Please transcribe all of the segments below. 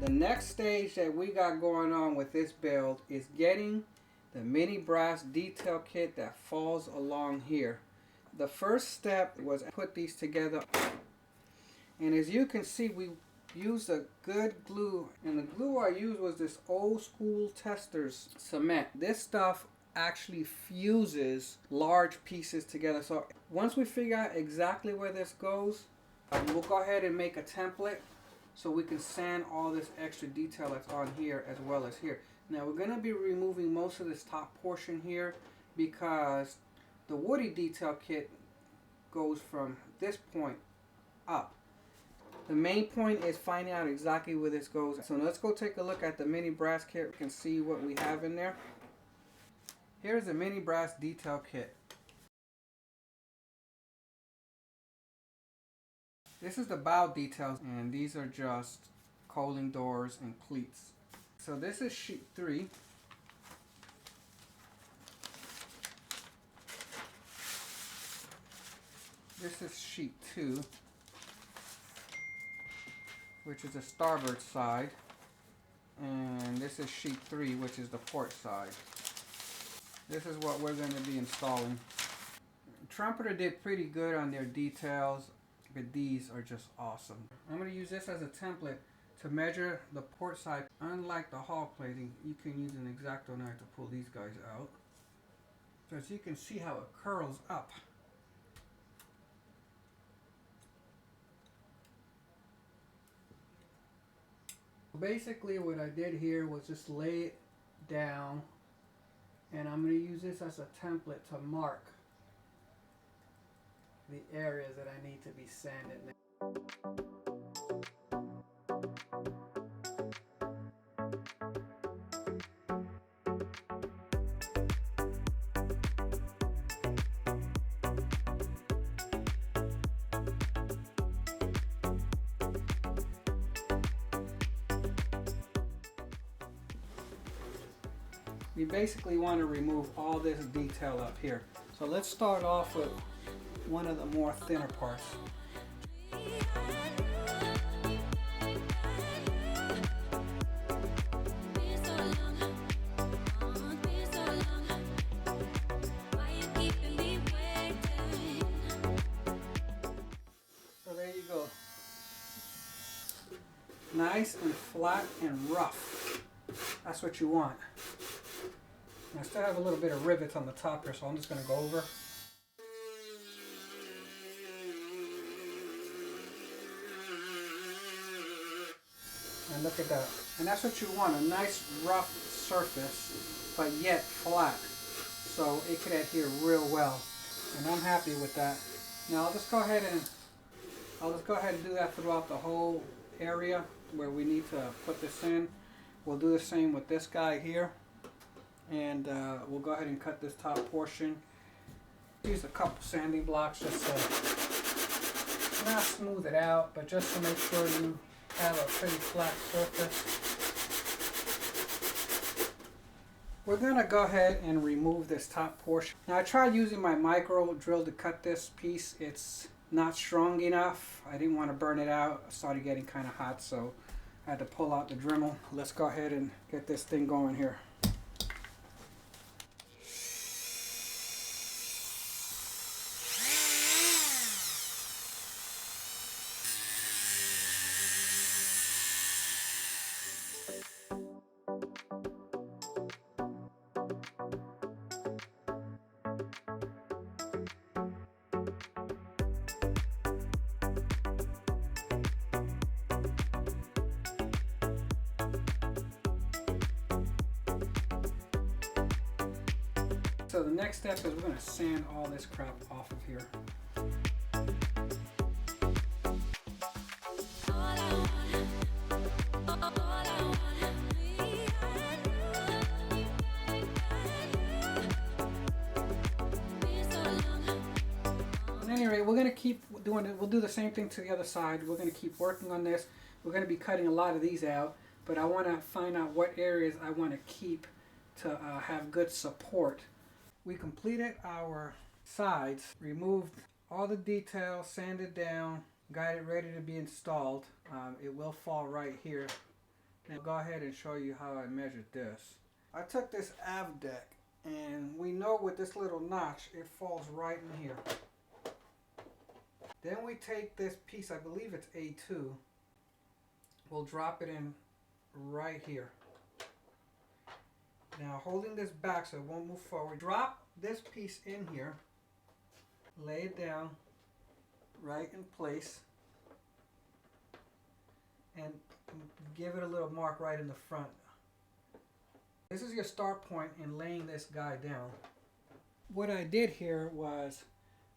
The next stage that we got going on with this build is getting the MiniBrass detail kit that falls along here. The first step was put these together, and as you can see, we used a good glue, and the glue I used was this old school Testors cement. This stuff actually fuses large pieces together. So once we figure out exactly where this goes, we'll go ahead and make a template so we can sand all this extra detail that's on here as well as here. Now we're going to be removing most of this top portion here because the Woody detail kit goes from this point up. The main point is finding out exactly where this goes. So let's go take a look at the MiniBrass kit. We can see what we have in there. Here's the MiniBrass detail kit. This is the bow details, and these are just coaling doors and cleats. So this is sheet 3. This is sheet 2, which is the starboard side, and this is sheet 3, which is the port side. This is what we're going to be installing. Trumpeter did pretty good on their details, but these are just awesome. I'm going to use this as a template to measure the port side. Unlike the hull plating, you can use an X-Acto knife to pull these guys out. So as you can see how it curls up. Basically what I did here was just lay it down, and I'm going to use this as a template to mark the areas that I need to be sanded now. We basically want to remove all this detail up here. So let's start off with one of the more thinner parts. So there you go. Nice and flat and rough. That's what you want. I still have a little bit of rivets on the top here, so I'm just going to go over. And look at that. And that's what you want, a nice rough surface, but yet flat. So it can adhere real well. And I'm happy with that. Now I'll just go ahead and do that throughout the whole area where we need to put this in. We'll do the same with this guy here. And we'll go ahead and cut this top portion. Use a couple sanding blocks just to not smooth it out, but just to make sure you have a pretty flat surface. We're going to go ahead and remove this top portion. Now I tried using my micro drill to cut this piece. It's not strong enough. I didn't want to burn it out. It started getting kind of hot, so I had to pull out the Dremel. Let's go ahead and get this thing going here. So the next step is we're going to sand all this crap off of here. At any rate, we're going to keep doing it. We'll do the same thing to the other side. We're going to keep working on this. We're going to be cutting a lot of these out, but I want to find out what areas I want to keep to have good support. We completed our sides, removed all the details, sanded down, got it ready to be installed. It will fall right here Now go ahead and show you how I measured this. I took this av deck, and we know with this little notch it falls right in here. Then we take this piece, I believe it's A2, we'll drop it in right here. Now holding this back so it won't move forward, drop this piece in here, lay it down right in place, and give it a little mark right in the front. This is your start point in laying this guy down. What I did here was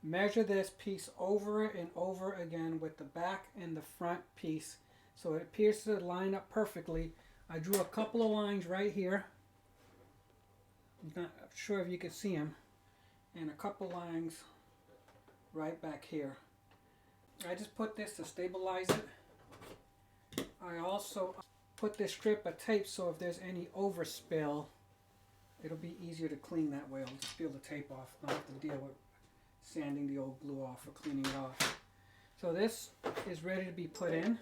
measure this piece over and over again with the back and the front piece so it appears to line up perfectly. I drew a couple of lines right here. I'm not sure if you can see them. And a couple lines right back here. I just put this to stabilize it. I also put this strip of tape so if there's any overspill, it'll be easier to clean that way. I'll just peel the tape off. Not have to deal with sanding the old glue off or cleaning it off. So this is ready to be put in.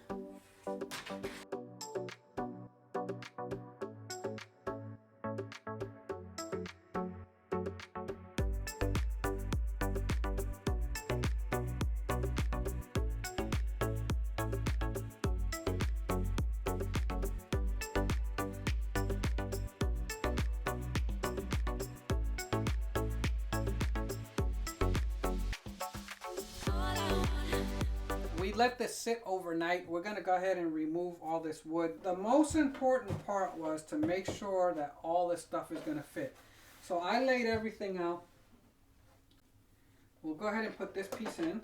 We let this sit overnight. We're going to go ahead and remove all this wood. The most important part was to make sure that all this stuff is going to fit. So I laid everything out. We'll go ahead and put this piece in.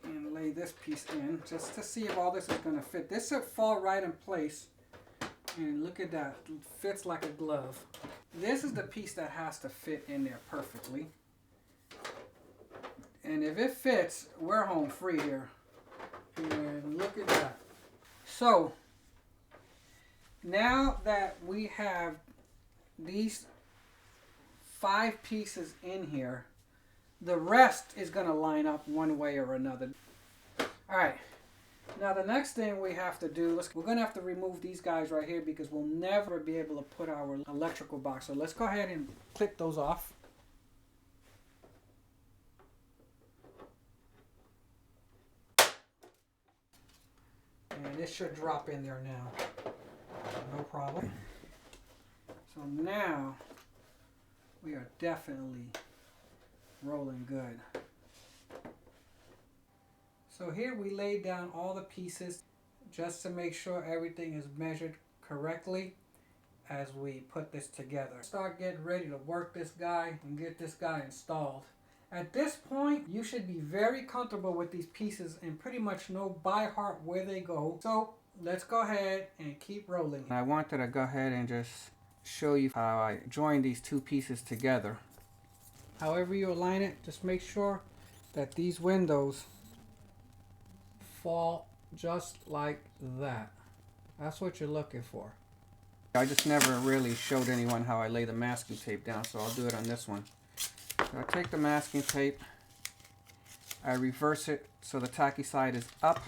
And lay this piece in just to see if all this is going to fit. This should fall right in place. And look at that. It fits like a glove. This is the piece that has to fit in there perfectly. And if it fits, we're home free here. And look at that. So, now that we have these 5 pieces in here, the rest is going to line up one way or another. Alright, now the next thing we have to do, we're going to have to remove these guys right here because we'll never be able to put our electrical box. So let's go ahead and clip those off. And this should drop in there now. No problem. So now we are definitely rolling good. So here we laid down all the pieces just to make sure everything is measured correctly as we put this together. Start getting ready to work this guy and get this guy installed. At this point, you should be very comfortable with these pieces and pretty much know by heart where they go. So let's go ahead and keep rolling. I wanted to go ahead and just show you how I joined these 2 pieces together. However you align it, just make sure that these windows fall just like that. That's what you're looking for. I just never really showed anyone how I lay the masking tape down, so I'll do it on this one. So I take the masking tape, I reverse it so the tacky side is up.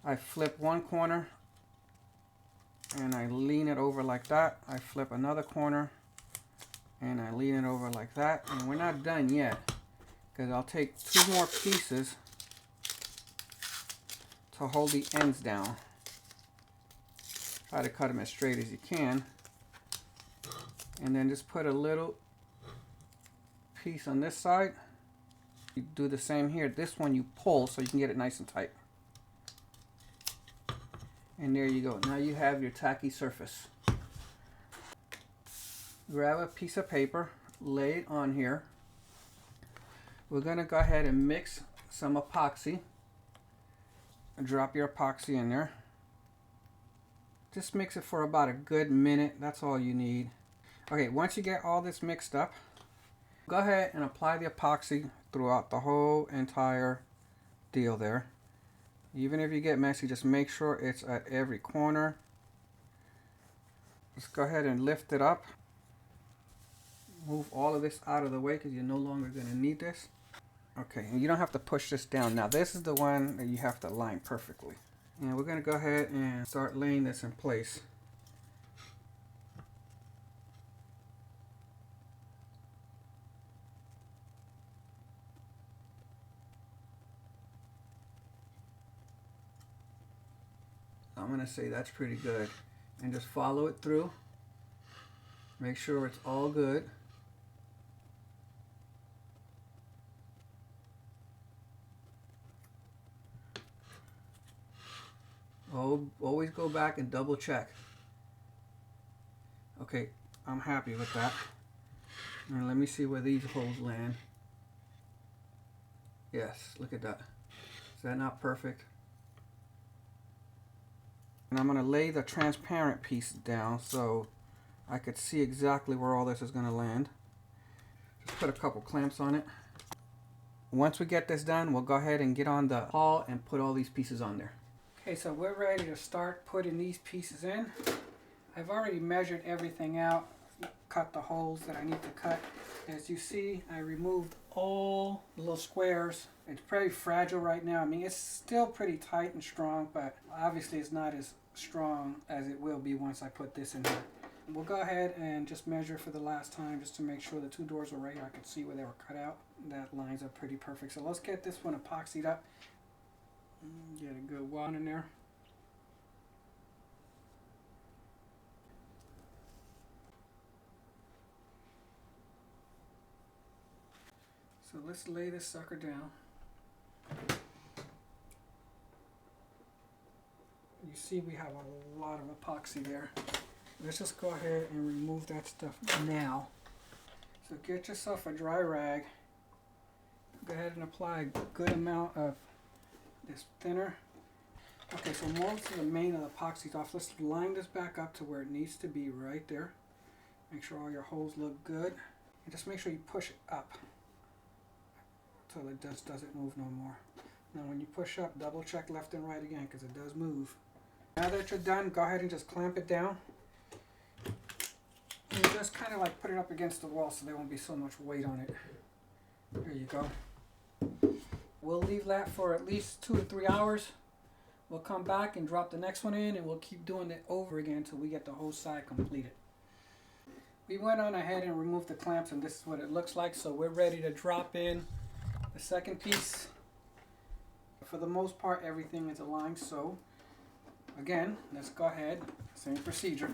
I flip one corner and I lean it over like that. I flip another corner and I lean it over like that. And we're not done yet because I'll take 2 more pieces to hold the ends down. Try to cut them as straight as you can. And then just put a little piece on this side. You do the same here. This one you pull so you can get it nice and tight. And there you go. Now you have your tacky surface. Grab a piece of paper, lay it on here. We're going to go ahead and mix some epoxy. Drop your epoxy in there. Just mix it for about a good minute. That's all you need. Okay, once you get all this mixed up, go ahead and apply the epoxy throughout the whole entire deal there. Even if you get messy, just make sure it's at every corner. Let's go ahead and lift it up. Move all of this out of the way because you're no longer going to need this. Okay, and you don't have to push this down. Now this is the one that you have to line perfectly. And we're going to go ahead and start laying this in place. I'm going to say that's pretty good. And just follow it through. Make sure it's all good. Always go back and double check. Okay, I'm happy with that. And let me see where these holes land. Yes, look at that. Is that not perfect? And I'm going to lay the transparent piece down so I could see exactly where all this is going to land. Just put a couple clamps on it. Once we get this done, we'll go ahead and get on the hull and put all these pieces on there. Okay, so we're ready to start putting these pieces in. I've already measured everything out, cut the holes that I need to cut. As you see, I removed all the little squares. It's pretty fragile right now. I mean, it's still pretty tight and strong, but obviously it's not as strong as it will be once I put this in here. We'll go ahead and just measure for the last time just to make sure the two doors are right here. I can see where they were cut out. That lines up pretty perfect. So let's get this one epoxied up. Get a good wad in there. So let's lay this sucker down. You see we have a lot of epoxy there. Let's just go ahead and remove that stuff now. So get yourself a dry rag. Go ahead and apply a good amount of this thinner. Okay, so most of the main of the epoxy's off. Let's line this back up to where it needs to be right there. Make sure all your holes look good. And just make sure you push it up until it just doesn't move no more. Now when you push up, double check left and right again because it does move. Now that you're done, go ahead and just clamp it down. And just kind of like put it up against the wall so there won't be so much weight on it. There you go. We'll leave that for at least 2 to 3 hours. We'll come back and drop the next one in and we'll keep doing it over again until we get the whole side completed. We went on ahead and removed the clamps and this is what it looks like. So we're ready to drop in the second piece. For the most part, everything is aligned. So again, let's go ahead, same procedure.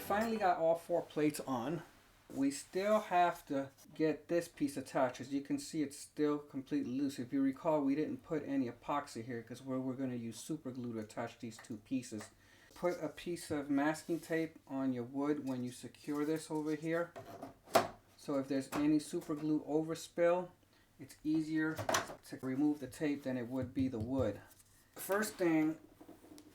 Finally got all 4 plates on. We still have to get this piece attached. As you can see, it's still completely loose. If you recall, we didn't put any epoxy here because we're going to use super glue to attach these 2 pieces. Put a piece of masking tape on your wood when you secure this over here. So if there's any super glue overspill, it's easier to remove the tape than it would be the wood. The first thing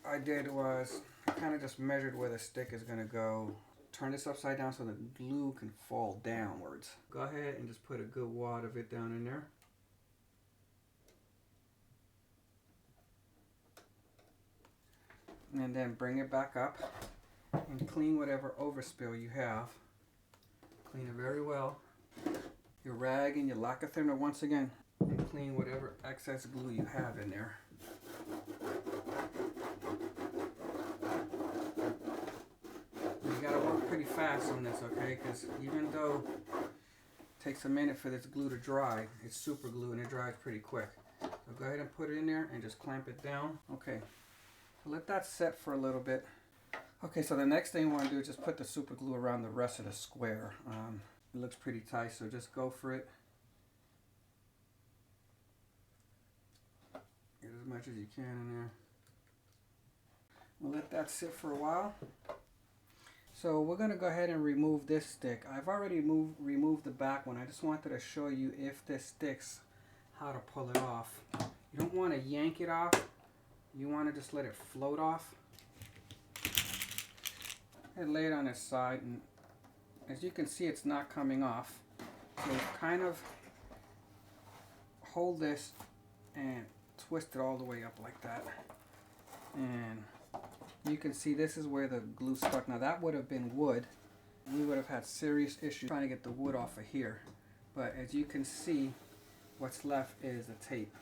I did was I kind of just measured where the stick is going to go. Turn this upside down so the glue can fall downwards. Go ahead and just put a good wad of it down in there. And then bring it back up and clean whatever overspill you have. Clean it very well. Your rag and your lacquer thinner once again. And clean whatever excess glue you have in there. pretty fast on this, okay? Because even though it takes a minute for this glue to dry, it's super glue and it dries pretty quick. So go ahead and put it in there and just clamp it down. Okay, so let that set for a little bit. Okay, so the next thing you want to do is just put the super glue around the rest of the square. It looks pretty tight, so just go for it. Get as much as you can in there. We'll let that sit for a while. So we're going to go ahead and remove this stick. I've already removed the back one. I just wanted to show you if this sticks, how to pull it off. You don't want to yank it off. You want to just let it float off. And lay it on its side, and as you can see, it's not coming off. So kind of hold this and twist it all the way up like that. And you can see this is where the glue stuck. Now that would have been wood. We would have had serious issues trying to get the wood off of here. But as you can see, what's left is the tape.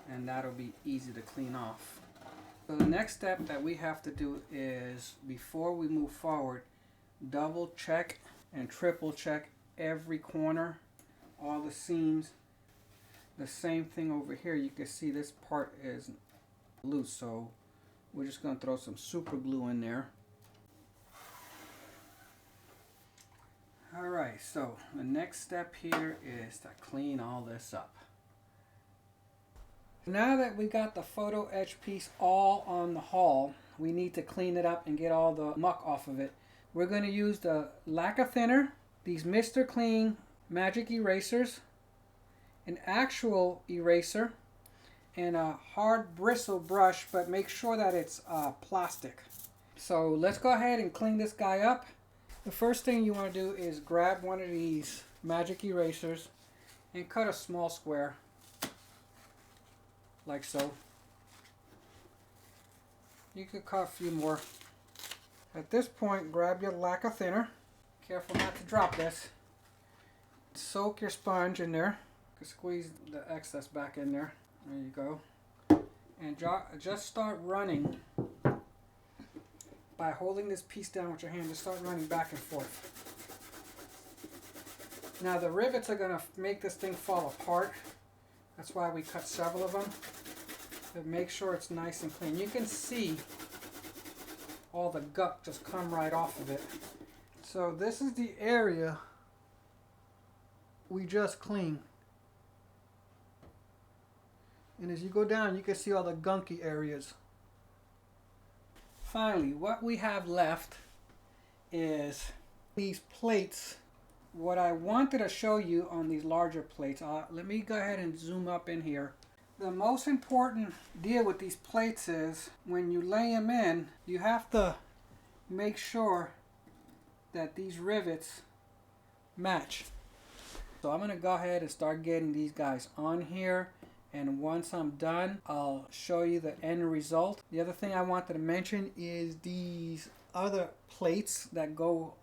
And that'll be easy to clean off. So the next step that we have to do is, before we move forward, double check and triple check every corner, all the seams. The same thing over here. You can see this part is loose, so we're just going to throw some super glue in there. Alright, so the next step here is to clean all this up. Now that we got the photo etch piece all on the hull, we need to clean it up and get all the muck off of it. We're going to use the lacquer thinner, these Mr. Clean magic erasers, an actual eraser, and a hard bristle brush, but make sure that it's plastic. So let's go ahead and clean this guy up. The first thing you want to do is grab one of these magic erasers and cut a small square. Like so. You could cut a few more. At this point, grab your lacquer thinner. Careful not to drop this. Soak your sponge in there. You can squeeze the excess back in there. There you go. And just start running. By holding this piece down with your hand, just start running back and forth. Now the rivets are going to make this thing fall apart. That's why we cut several of them. But make sure it's nice and clean. You can see all the gunk just come right off of it. So this is the area we just cleaned. And as you go down, you can see all the gunky areas. Finally, what we have left is these plates. What I wanted to show you on these larger plates, let me go ahead and zoom up in here. The most important deal with these plates is when you lay them in, you have to make sure that these rivets match. So I'm going to go ahead and start getting these guys on here, and once I'm done, I'll show you the end result. The other thing I wanted to mention is these other plates that go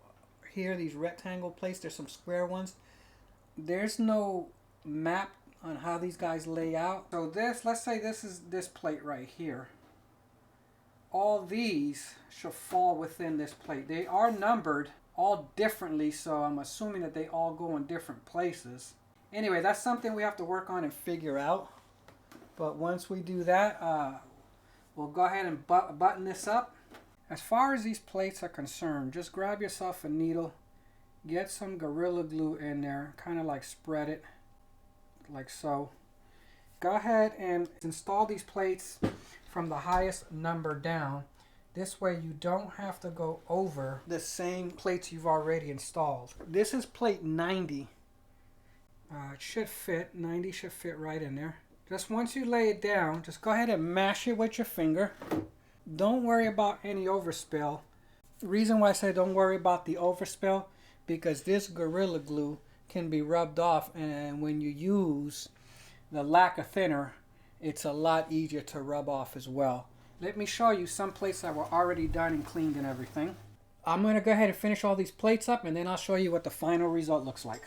here, these rectangle plates. There's some square ones. There's no map on how these guys lay out. So this, let's say this is this plate right here. All these should fall within this plate. They are numbered all differently, so I'm assuming that they all go in different places. Anyway, that's something we have to work on and figure out. But once we do that, we'll go ahead and button this up. As far as these plates are concerned, just grab yourself a needle, get some Gorilla Glue in there, kind of like spread it, like so. Go ahead and install these plates from the highest number down. This way you don't have to go over the same plates you've already installed. This is plate 90. It should fit, 90 should fit right in there. Just once you lay it down, just go ahead and mash it with your finger. Don't worry about any overspill. The reason why I say don't worry about the overspill, because this Gorilla Glue can be rubbed off, and when you use the lacquer thinner, it's a lot easier to rub off as well. Let me show you some plates that were already done and cleaned and everything. I'm going to go ahead and finish all these plates up, and then I'll show you what the final result looks like.